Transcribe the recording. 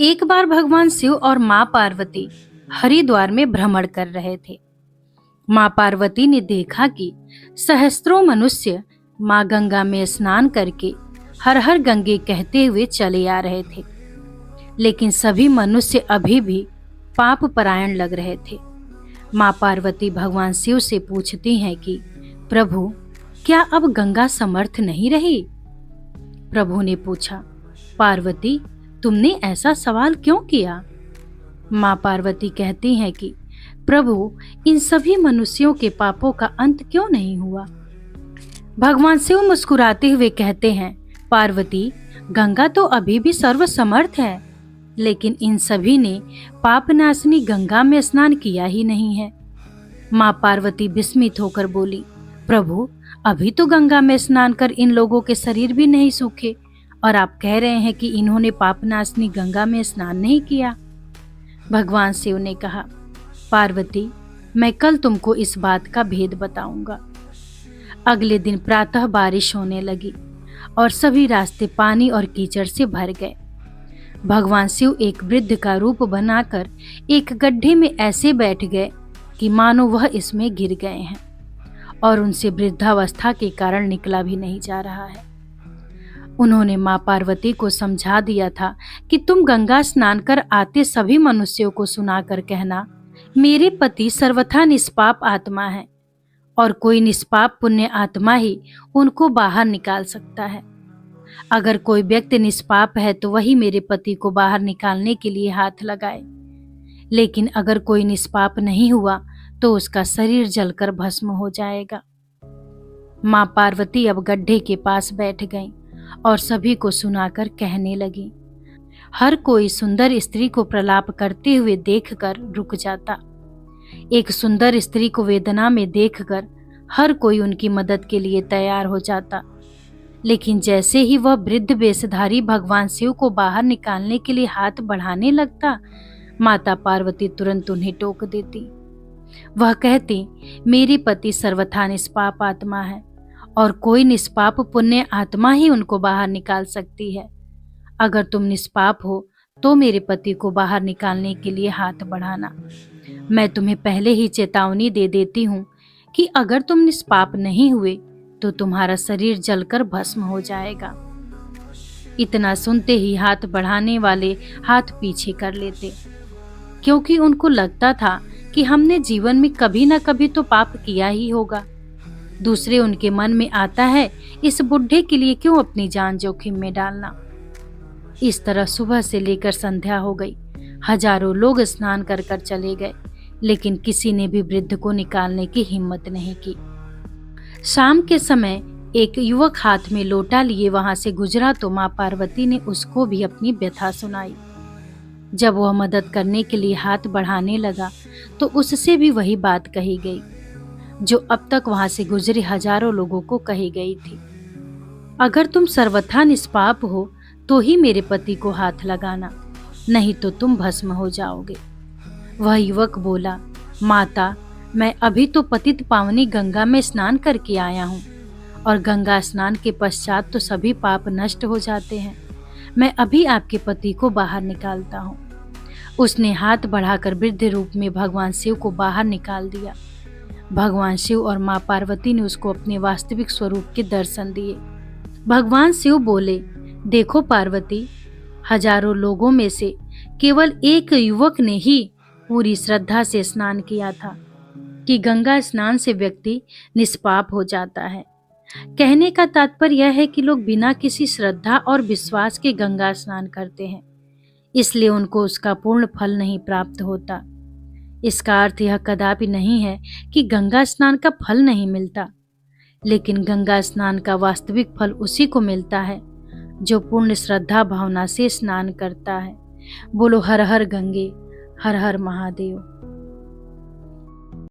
एक बार भगवान शिव और माँ पार्वती हरिद्वार में भ्रमण कर रहे थे। माँ पार्वती ने देखा कि सहस्त्रों मनुष्य माँ गंगा में स्नान करके हर हर गंगे कहते हुए चले आ रहे थे, लेकिन सभी मनुष्य अभी भी पाप परायण लग रहे थे। माँ पार्वती भगवान शिव से पूछती हैं कि प्रभु, क्या अब गंगा समर्थ नहीं रही? प्रभु ने पूछा, पार्वती, तुमने ऐसा सवाल क्यों किया? माँ पार्वती कहती हैं कि प्रभु, इन सभी मनुष्यों के पापों का अंत क्यों नहीं हुआ? भगवान शिव मुस्कुराते हुए कहते हैं, पार्वती, गंगा तो अभी भी सर्वसमर्थ है, लेकिन इन सभी ने पापनाशिनी गंगा में स्नान किया ही नहीं है। माँ पार्वती विस्मित होकर बोली, प्रभु, अभी तो गंगा में स्नान कर इन लोगों के शरीर भी नहीं सूखे और आप कह रहे हैं कि इन्होंने पापनाशिनी गंगा में स्नान नहीं किया। भगवान शिव ने कहा, पार्वती, मैं कल तुमको इस बात का भेद बताऊंगा। अगले दिन प्रातः बारिश होने लगी और सभी रास्ते पानी और कीचड़ से भर गए। भगवान शिव एक वृद्ध का रूप बनाकर एक गड्ढे में ऐसे बैठ गए कि मानो वह इसमें गिर गए हैं और उनसे वृद्धावस्था के कारण निकला भी नहीं जा रहा है। उन्होंने माँ पार्वती को समझा दिया था कि तुम गंगा स्नान कर आते सभी मनुष्यों को सुनाकर कहना, मेरे पति सर्वथा निष्पाप आत्मा है और कोई निष्पाप पुण्य आत्मा ही उनको बाहर निकाल सकता है। अगर कोई व्यक्ति निष्पाप है तो वही मेरे पति को बाहर निकालने के लिए हाथ लगाए, लेकिन अगर कोई निष्पाप नहीं हुआ तो उसका शरीर जलकर भस्म हो जाएगा। माँ पार्वती अब गड्ढे के पास बैठ गईं और सभी को सुनाकर कहने लगी। हर कोई सुंदर स्त्री को प्रलाप करते हुए देखकर रुक जाता। एक सुंदर स्त्री को वेदना में देखकर हर कोई उनकी मदद के लिए तैयार हो जाता, लेकिन जैसे ही वह वृद्ध वेशधारी भगवान शिव को बाहर निकालने के लिए हाथ बढ़ाने लगता, माता पार्वती तुरंत उन्हें टोक देती। वह कहती, मेरे पति सर्वथा निष्पाप आत्मा है और कोई निष्पाप पुण्य आत्मा ही उनको बाहर निकाल सकती है। अगर तुम निष्पाप हो तो मेरे पति को बाहर निकालने के लिए हाथ बढ़ाना। मैं तुम्हें पहले ही चेतावनी दे देती हूँ कि अगर तुम निष्पाप नहीं हुए तो तुम्हारा शरीर जलकर भस्म हो जाएगा। इतना सुनते ही हाथ बढ़ाने वाले हाथ पीछे कर लेते, क्योंकि उनको लगता था कि हमने जीवन में कभी न कभी तो पाप किया ही होगा। दूसरे उनके मन में आता है, इस बुढ़े के लिए क्यों अपनी जान जोखिम में डालना। इस तरह सुबह से लेकर संध्या हो गई। हजारों लोग स्नान कर कर चले गए, लेकिन किसी ने भी वृद्ध को निकालने की हिम्मत नहीं की। शाम के समय एक युवक हाथ में लोटा लिए वहां से गुजरा तो माँ पार्वती ने उसको भी अपनी व्यथा सुनाई। जब वह मदद करने के लिए हाथ बढ़ाने लगा तो उससे भी वही बात कही गई जो अब तक वहां से गुजरे हजारों लोगों को कही गई थी। अगर तुम सर्वथा निष्पाप हो तो ही मेरे पति को हाथ लगाना, नहीं तो तुम भस्म हो जाओगे। वह युवक बोला, माता, मैं अभी तो पतित पावनी गंगा में स्नान करके आया हूँ और गंगा स्नान के पश्चात तो सभी पाप नष्ट हो जाते हैं। मैं अभी आपके पति को बाहर निकालता हूँ। उसने हाथ बढ़ाकर वृद्ध रूप में भगवान शिव को बाहर निकाल दिया। भगवान शिव और माँ पार्वती ने उसको अपने वास्तविक स्वरूप के दर्शन दिए। भगवान शिव बोले, देखो पार्वती, हजारों लोगों में से केवल एक युवक ने ही पूरी श्रद्धा से स्नान किया था कि गंगा स्नान से व्यक्ति निष्पाप हो जाता है। कहने का तात्पर्य यह है कि लोग बिना किसी श्रद्धा और विश्वास के गंगा स्नान करते हैं, इसलिए उनको उसका पूर्ण फल नहीं प्राप्त होता। इसका अर्थ यह कदापि नहीं है कि गंगा स्नान का फल नहीं मिलता, लेकिन गंगा स्नान का वास्तविक फल उसी को मिलता है जो पूर्ण श्रद्धा भावना से स्नान करता है। बोलो हर हर गंगे, हर हर महादेव।